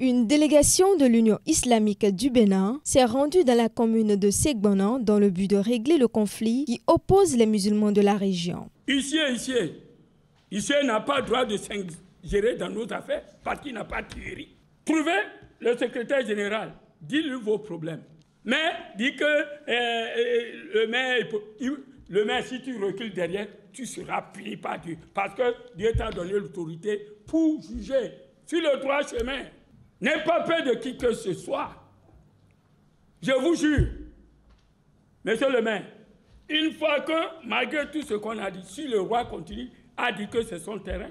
Une délégation de l'Union islamique du Bénin s'est rendue dans la commune de Segbonan dans le but de régler le conflit qui oppose les musulmans de la région. Ici n'a pas le droit de s'ingérer dans nos affaires parce qu'il n'a pas de tuerie. Trouvez le secrétaire général, dis-lui vos problèmes. Mais dis que le maire, si tu recules derrière, tu seras puni par Dieu. Parce que Dieu t'a donné l'autorité pour juger sur le droit chemin. N'aie pas peur de qui que ce soit. Je vous jure, monsieur le maire, une fois que, malgré tout ce qu'on a dit, si le roi continue à dire que c'est son terrain,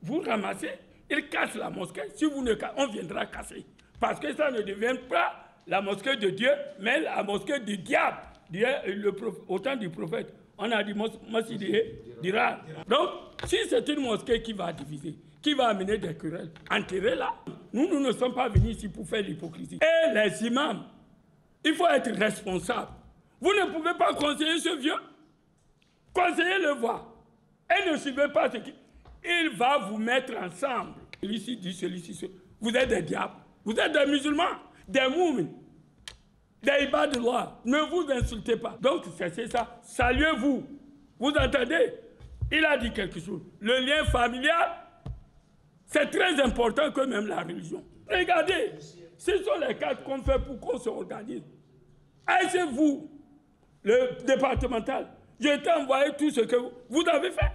vous ramassez, il casse la mosquée. Si vous ne cassez, on viendra casser. Parce que ça ne devient pas la mosquée de Dieu, mais la mosquée du diable. Au temps du prophète, on a dit mosquée d'Iran. Donc, si c'est une mosquée qui va diviser, qui va amener des querelles, enterrez-la. Nous ne sommes pas venus ici pour faire l'hypocrisie. Et les imams, il faut être responsable. Vous ne pouvez pas conseiller ce vieux. Conseillez-le voir. Et ne suivez pas ce qui... Il va vous mettre ensemble. Celui-ci dit celui-ci. Vous êtes des diables. Vous êtes des musulmans, des moumins, des ibadullah. Ne vous insultez pas. Donc, c'est ça. Saluez-vous. Vous entendez? Il a dit quelque chose. Le lien familial, c'est très important que même la religion. Regardez, ce sont les cartes qu'on fait pour qu'on se organise. Aidez-vous, le départemental. Je t'ai envoyé tout ce que vous avez fait.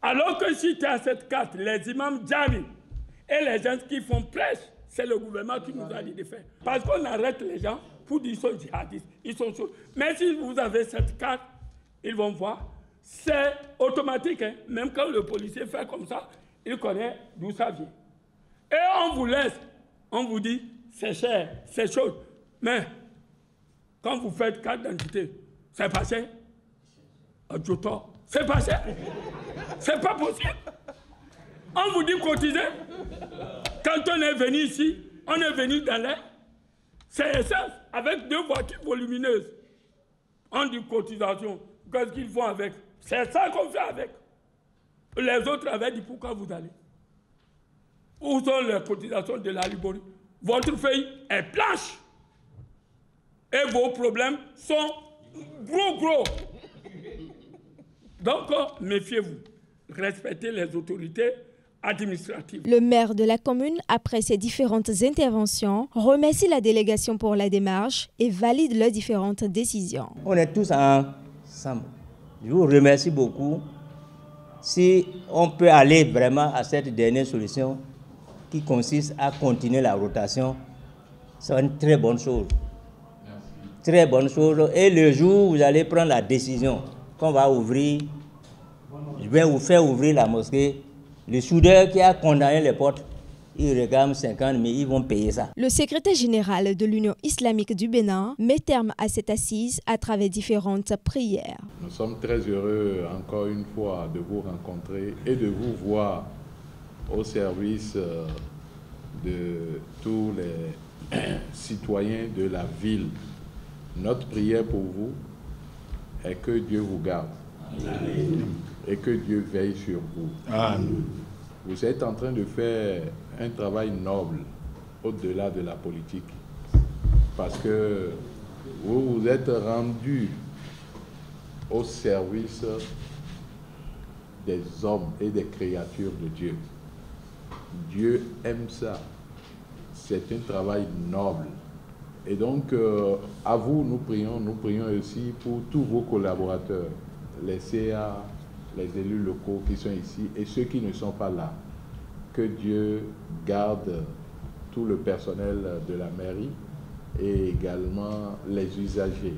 Alors que si tu as cette carte, les imams djami et les gens qui font prêche, c'est le gouvernement qui nous a dit de faire. Parce qu'on arrête les gens pour dire qu'ils sont djihadistes. Ils sont chauds. Mais si vous avez cette carte, ils vont voir. C'est automatique. Hein? Même quand le policier fait comme ça, il connaît d'où ça vient. Et on vous laisse. On vous dit, c'est cher, c'est chaud. Mais quand vous faites carte d'identité, c'est pas cher. C'est pas cher. C'est pas possible. On vous dit cotiser. Quand on est venu ici, on est venu dans l'air. C'est essence, avec 2 voitures volumineuses. On dit cotisation. Qu'est-ce qu'ils font avec? C'est ça qu'on fait avec. Les autres avaient dit pourquoi vous allez. Où sont les cotisations de la Liborie? Votre feuille est blanche. Et vos problèmes sont gros. Donc, méfiez-vous. Respectez les autorités administratives. Le maire de la commune, après ces différentes interventions, remercie la délégation pour la démarche et valide leurs différentes décisions. On est tous ensemble. Je vous remercie beaucoup. Si on peut aller vraiment à cette dernière solution qui consiste à continuer la rotation, c'est une très bonne chose. Très bonne chose. Et le jour où vous allez prendre la décision qu'on va ouvrir, je vais vous faire ouvrir la mosquée. Le soudeur qui a condamné les portes, il réclame 50, mais ils vont payer ça. Le secrétaire général de l'Union islamique du Bénin met terme à cette assise à travers différentes prières. Nous sommes très heureux encore une fois de vous rencontrer et de vous voir au service de tous les citoyens de la ville. Notre prière pour vous est que Dieu vous garde. Amen. Et que Dieu veille sur vous. Amen. Vous êtes en train de faire un travail noble au-delà de la politique. Parce que vous vous êtes rendu au service des hommes et des créatures de Dieu. Dieu aime ça. C'est un travail noble. Et donc, à vous, nous prions aussi pour tous vos collaborateurs, les CA, les élus locaux qui sont ici et ceux qui ne sont pas là. Que Dieu garde tout le personnel de la mairie et également les usagers.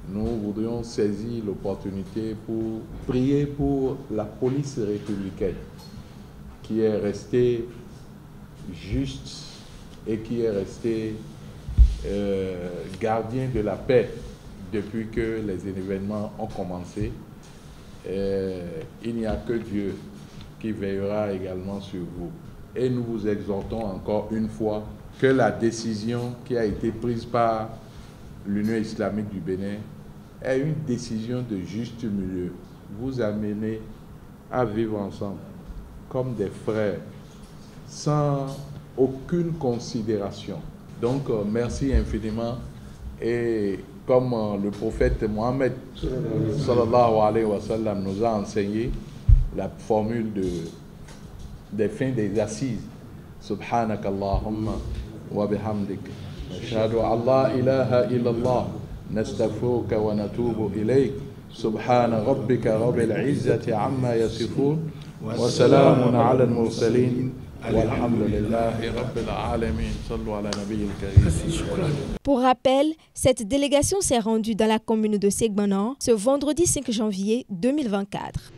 Nous voudrions saisir l'opportunité pour prier pour la police républicaine qui est restée juste et qui est restée gardien de la paix depuis que les événements ont commencé. Il n'y a que Dieu qui veillera également sur vous. Et nous vous exhortons encore une fois que la décision qui a été prise par l'Union islamique du Bénin est une décision de juste milieu. Vous amenez à vivre ensemble comme des frères, sans aucune considération. Donc, merci infiniment. Et comme le prophète Mohammed sallallahu alayhi wa sallam nous a enseigné la formule des fins des assises. Subhanak Allahumma wa bihamdik. Ashhadu an la ilaha illallah. Nastaghfiruka wa natubu ilayk. Subhana rabbika rabbil izzati amma yasifun. Wa salamun ala al-mursalin. Pour rappel, cette délégation s'est rendue dans la commune de Segbonan ce vendredi 5 janvier 2024.